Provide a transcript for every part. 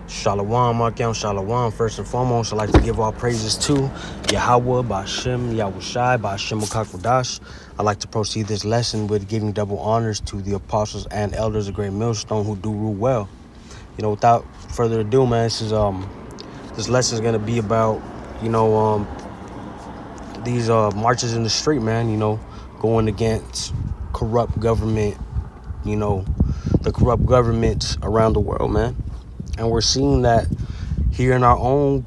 Shalom, Markim, Shalom. First and foremost, I'd like to give all praises to Yahweh, Ba'Shem, Yahushai, Ba'Shem Ukakwadash. I'd like to proceed this lesson with giving double honors to the apostles and elders of Great Millstone who do rule well. Without further ado, man, this lesson is gonna be about, these marches in the street, man. Going against corrupt government, the corrupt governments around the world, man. And we're seeing that here in our own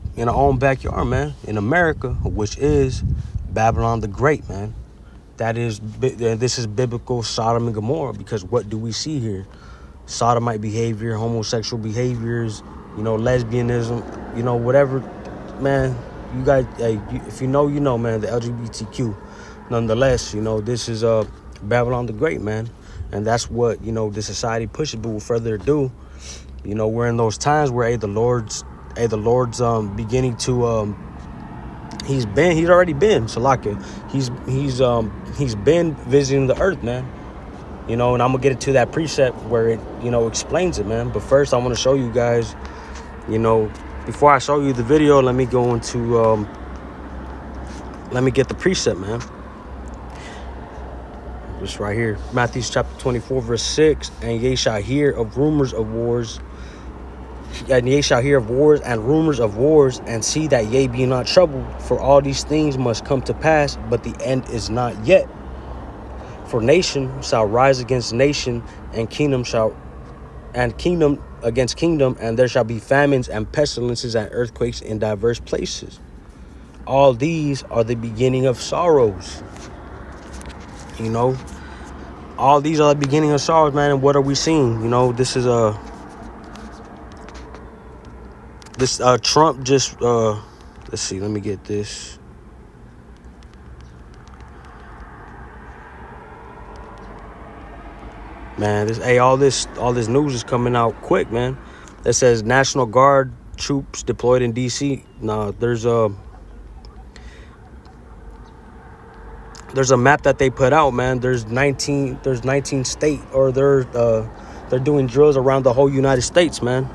backyard, man, in America, which is Babylon the Great, man. This is biblical Sodom and Gomorrah, because what do we see here? Sodomite behavior, homosexual behaviors, lesbianism, whatever, man. You guys, if you know, man, the LGBTQ. Nonetheless, this is Babylon the Great, man. And that's what, the society pushes. But with further ado, we're in those times where the Lord's beginning to he's already been Salakia. He's been visiting the earth, man. And I'm gonna get into that precept where it explains it, man. But first I want to show you guys, before I show you the video, let me go into let me get the precept, man. This right here, Matthew chapter 24 verse 6. And ye shall hear of rumors of wars, and ye shall hear of wars and rumors of wars, and see that ye be not troubled, for all these things must come to pass, but the end is not yet. For nation shall rise against nation, and kingdom against kingdom, and there shall be famines and pestilences and earthquakes in diverse places. All these are the beginning of sorrows. All these are the beginning of sorrows, man. And what are we seeing? This is Trump just let's see, let me get this. Man, all this news is coming out quick, man. It says National Guard troops deployed in DC. Now there's a map that they put out, man. There's 19 state, or they're doing drills around the whole United States, man.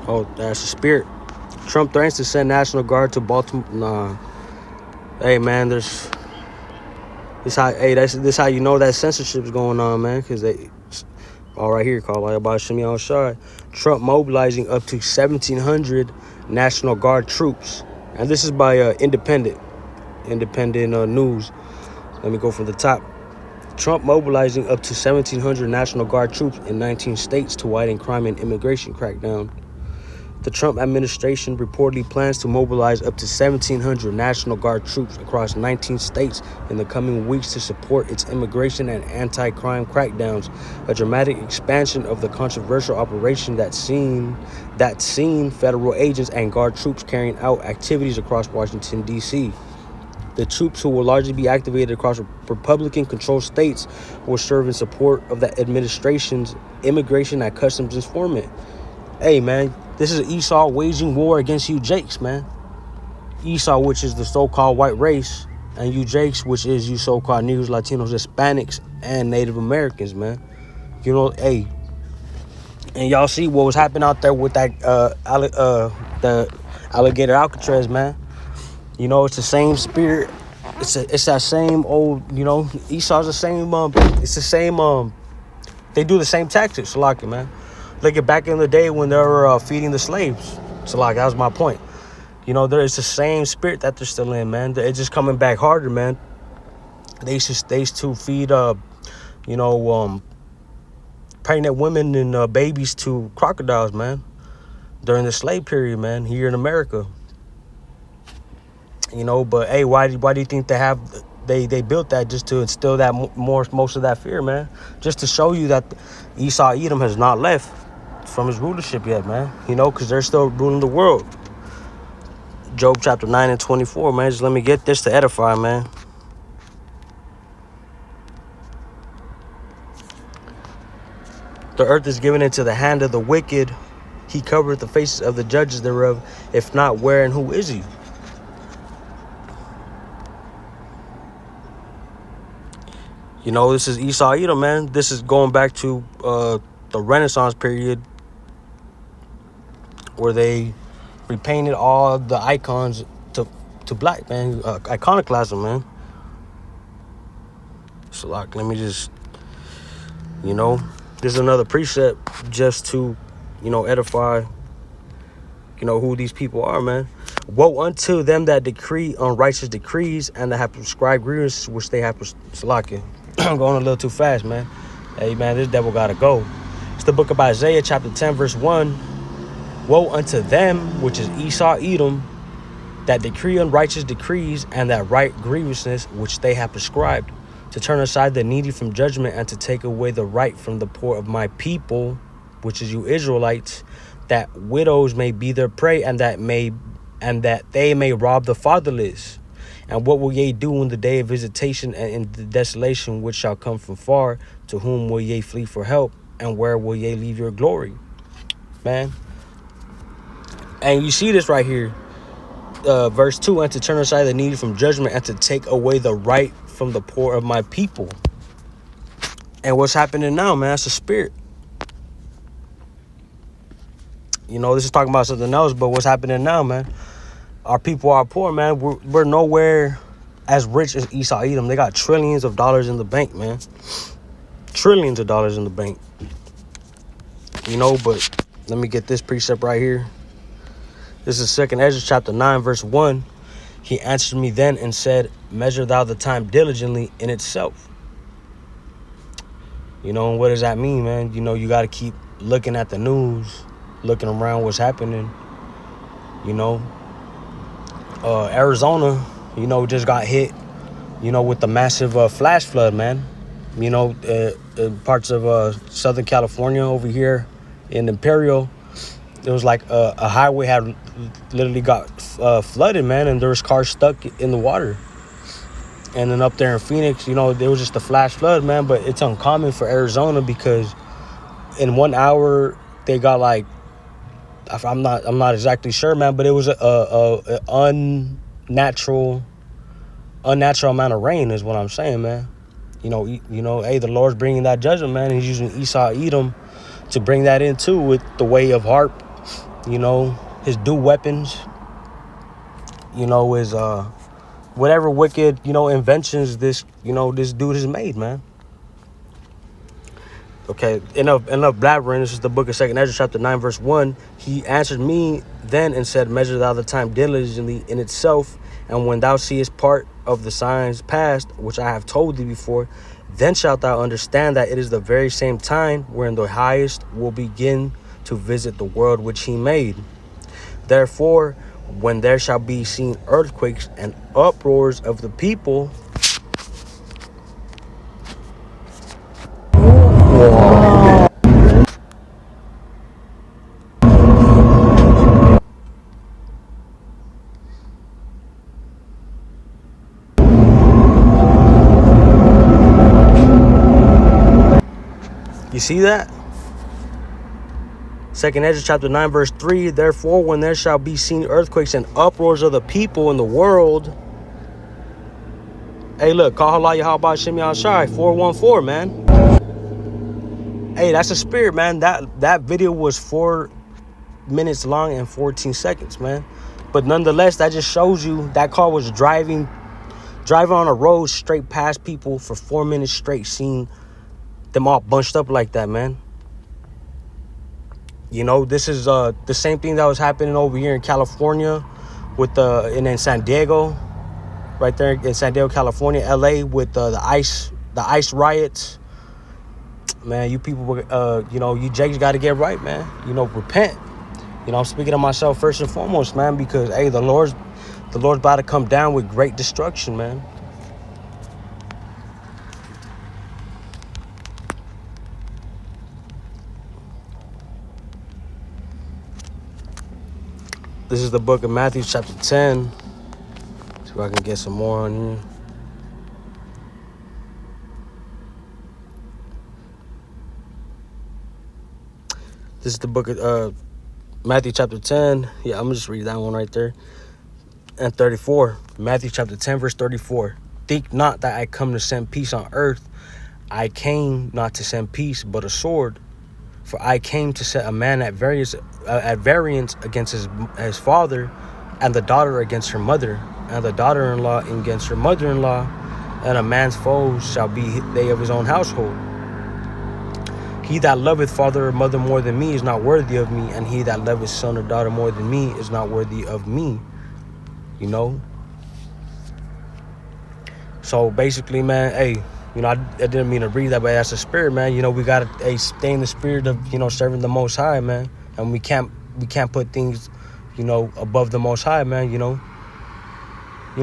Oh, that's a spirit. Trump threatens to send National Guard to Baltimore. Nah. Hey, man, this how you know that censorship's going on, man, because they all right here called by Ba'Shem Yahushai. Trump mobilizing up to 1,700 National Guard troops, and this is by independent news. Let me go from the top. Trump mobilizing up to 1,700 National Guard troops in 19 states to widen crime and immigration crackdown. The Trump administration reportedly plans to mobilize up to 1,700 National Guard troops across 19 states in the coming weeks to support its immigration and anti-crime crackdowns, a dramatic expansion of the controversial operation that's seen federal agents and Guard troops carrying out activities across Washington, D.C. The troops, who will largely be activated across Republican-controlled states, will serve in support of the administration's immigration and customs enforcement. Hey, man, this is Esau waging war against you Jakes, man. Esau, which is the so-called white race, and you Jakes, which is you so-called Negroes, Latinos, Hispanics, and Native Americans, man. Hey, and y'all see what was happening out there with that the alligator Alcatraz, man. It's the same spirit. It's that same old, Esau's the same. It's the same. They do the same tactics, Salaki, man. Look at back in the day when they were feeding the slaves. Salaki, that was my point. There is the same spirit that they're still in, man. It's just coming back harder, man. They used to feed, pregnant women and babies to crocodiles, man, during the slave period, man, here in America. But hey, why do you think they built that? Just to instill that most of that fear, man. Just to show you that Esau Edom has not left from his rulership yet, man. Because they're still ruling the world. Job chapter 9 and 24, man. Just let me get this to edify, man. The earth is given into the hand of the wicked. He covereth the faces of the judges thereof. If not, where and who is he? This is Esau Edom, man. This is going back to the Renaissance period, where they repainted all the icons to black, man. Iconoclasm, man. So like, let me just, this is another precept just to, edify, who these people are, man. Woe unto them that decree unrighteous decrees and that have prescribed grievances which they have Salakia. I'm going a little too fast, man. Hey, man, this devil gotta go. It's the book of Isaiah, chapter 10, verse 1. Woe unto them, which is Esau, Edom, that decree unrighteous decrees and that write grievousness which they have prescribed, to turn aside the needy from judgment and to take away the right from the poor of my people, which is you Israelites, that widows may be their prey and that they may rob the fatherless. And what will ye do in the day of visitation and in the desolation which shall come from far? To whom will ye flee for help? And where will ye leave your glory? Man. And you see this right here. Verse 2, and to turn aside the needy from judgment and to take away the right from the poor of my people. And what's happening now, man? It's a spirit. This is talking about something else, but what's happening now, man? Our people are poor, man. We're nowhere as rich as Esau Edom. They got trillions of dollars in the bank, man. Trillions of dollars in the bank. But let me get this precept right here. This is 2nd Ezra chapter 9, verse 1. He answered me then and said, measure thou the time diligently in itself. And what does that mean, man? You got to keep looking at the news, looking around what's happening. Arizona, just got hit, with the massive flash flood, man. Parts of Southern California over here in Imperial, it was like a highway had literally got flooded, man, and there was cars stuck in the water. And then up there in Phoenix, there was just a flash flood, man. But it's uncommon for Arizona because in 1 hour they got like, I'm not exactly sure, man, but it was a unnatural amount of rain is what I'm saying, man. Hey, the Lord's bringing that judgment, man. He's using Esau, Edom to bring that in too with the way of harp, his do weapons, his whatever wicked, inventions this dude has made, man. Okay, enough blabbering. This is the book of 2nd Ezra, chapter 9, verse 1. He answered me then and said, measure thou the time diligently in itself, and when thou seest part of the signs past, which I have told thee before, then shalt thou understand that it is the very same time wherein the highest will begin to visit the world which he made. Therefore, when there shall be seen earthquakes and uproars of the people, you see that? 2nd Ezra chapter 9, verse 3. Therefore, when there shall be seen earthquakes and uproars of the people in the world. Hey, look, Kahala Yahweh Shem Yahshai 414, man. Hey, that's a spirit, man. That video was 4 minutes long and 14 seconds, man. But nonetheless, that just shows you that car was driving on a road straight past people for 4 minutes straight, seeing them all bunched up like that, man. This is the same thing that was happening over here in California with and in San Diego, right there in San Diego, California, LA, with the ice riots. Man, you people, you Jakes got to get right, man. Repent. I'm speaking to myself first and foremost, man, because hey, the Lord's about to come down with great destruction, man. This is the book of Matthew chapter 10. See if I can get some more on here. This is the book of Matthew chapter 10. Yeah, I'm going to just read that one right there. And 34. Matthew chapter 10, verse 34. Think not that I come to send peace on earth. I came not to send peace, but a sword. For I came to set a man at variance against his father, and the daughter against her mother, and the daughter-in-law against her mother-in-law, and a man's foes shall be they of his own household. He that loveth father or mother more than me is not worthy of me, and he that loveth son or daughter more than me is not worthy of me. You know? So basically, man, hey, you know, I didn't mean to read that, but that's the spirit, man. You know, we gotta stay in the spirit of, you know, serving the Most High, man. And we can't put things, you know, above the Most High, man. You know,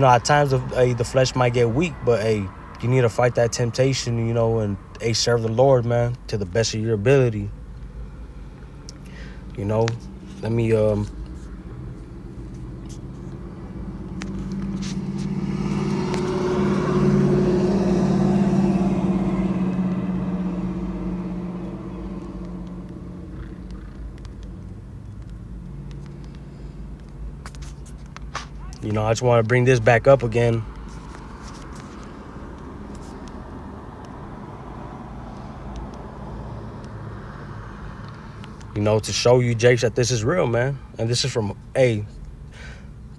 at times the flesh might get weak, but hey, you need to fight that temptation, you know, and serve the Lord, man, to the best of your ability. You know, let me you know, I just want to bring this back up again. You know, to show you, Jakes, that this is real, man. And this is from and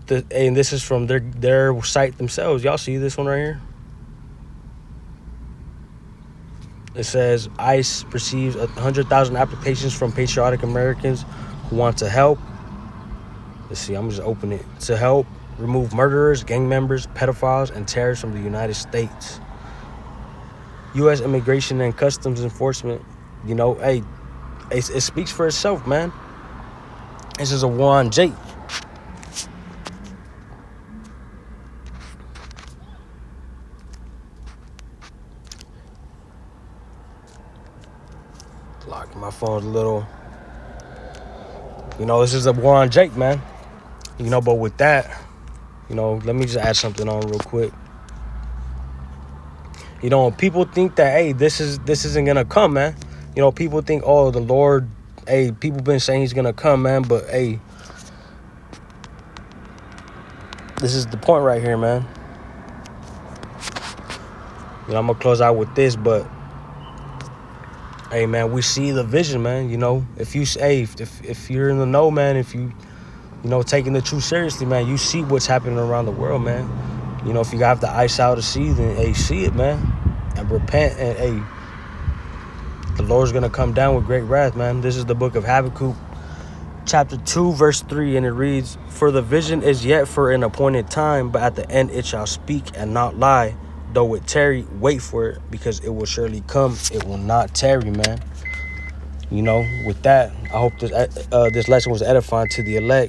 this is from their site themselves. Y'all see this one right here? It says ICE receives 100,000 applications from patriotic Americans who want to help. Let's see, I'm just opening it. To help remove murderers, gang members, pedophiles, and terrorists from the United States. U.S. Immigration and Customs Enforcement, you know, hey, it speaks for itself, man. This is a war on Jake. Locking my phone a little. You know, this is a war on Jake, man. You know, but with that, you know, let me just add something on real quick. You know, people think that, hey, this isn't gonna come, man. You know, people think, oh, the Lord, hey, people been saying he's gonna come, man, but hey, this is the point right here, man. You know, I'm gonna close out with this, but hey, man, we see the vision, man. You know, if you're in the know, man, if you know, taking the truth seriously, man, you see what's happening around the world, man. You know, if you got the eyes out to see, then hey, see it, man, and repent, and hey, the Lord's gonna come down with great wrath, man. This is the book of Habakkuk, chapter 2, verse 3, and it reads, "For the vision is yet for an appointed time, but at the end it shall speak and not lie. Though it tarry, wait for it, because it will surely come. It will not tarry," man. You know, with that, I hope this lesson was edifying to the elect.